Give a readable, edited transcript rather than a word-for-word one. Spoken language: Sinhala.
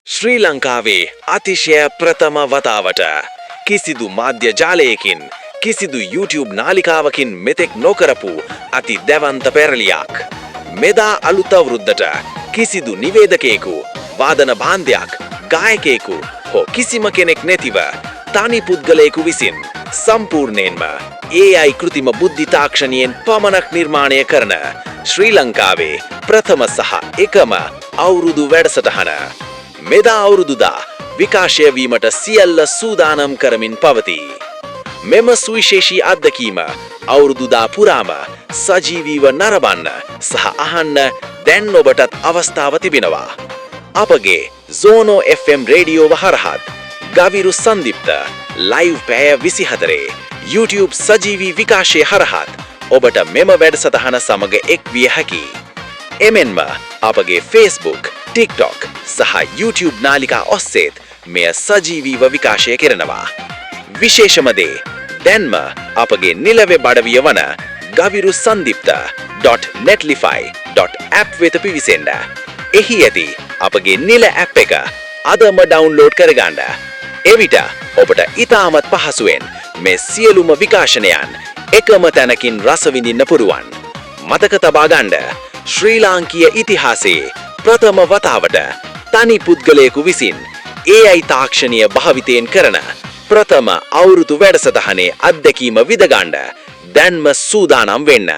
ශ්‍රී ලංකාවේ අතිශය ප්‍රථම වතාවට කිසිදු මාධ්‍ය ජාලයකින් කිසිදු YouTube නාලිකාවකින් මෙතෙක් නොකරපු අති දැවන්ත පෙරලියක්. මෙදා අලුත් අවුරුද්දට කිසිදු නිවේදකයෙකු, වාදන භාණ්ඩයක්, ගායකයෙකු හෝ කිසිම කෙනෙක් නැතිව තනි පුද්ගලයෙකු විසින් සම්පූර්ණයෙන්ම AI කෘතිම බුද්ධි තාක්ෂණයෙන් පමණක් නිර්මාණය කරන ශ්‍රී ලංකාවේ ප්‍රථම සහ එකම අවුරුදු වැඩසටහන. මෙදා අවුරුදුදා විකාශය වීමට සියල්ල සූදානම් කරමින් පවතී. මෙම සුවිශේෂී අත්දැකීම අවුරුදුදා පුරාම සජීවීව නරඹන්න සහ අහන්න දැන් ඔබටත් අවස්ථාව තිබෙනවා. අපගේ Zono FM රේඩියෝව හරහත් ගවිරු සංදීප්ත ලයිව් පැය 24 YouTube සජීවී විකාශය හරහත් ඔබට මෙම වැඩසටහන සමග එක් විය හැකියි. එමෙන්ම අපගේ Facebook, TikTok සහ YouTube නාලිකා ඔස්සේත් මෙය සජීවීව විකාශය කරනවා. විශේෂම දේ දැන්ම අපගේ නිල වෙබ් අඩවිය වන gavirusandipta.netlify.app වෙත පිවිසෙන්න. එහි ඇති අපගේ නිල ඇප් එක අදම ඩවුන්ලෝඩ් කරගන්න. එවිට ඔබට ඉතාමත් පහසුවෙන් මේ සියලුම විකාශනයන් එකම තැනකින් රස විඳින්න පුරුවන්. මතක තබා ගන්න ශ්‍රී ලාංකීය ඉතිහාසයේ ප්‍රථම වතාවට තනි පුද්ගලයෙකු විසින් AI තාක්ෂණීය භාවිතයෙන් කරන ප්‍රථම අවුරුදු වැඩසටහනේ අත්දැකීම විඳගන්න දැන්ම සූදානම් වෙන්න.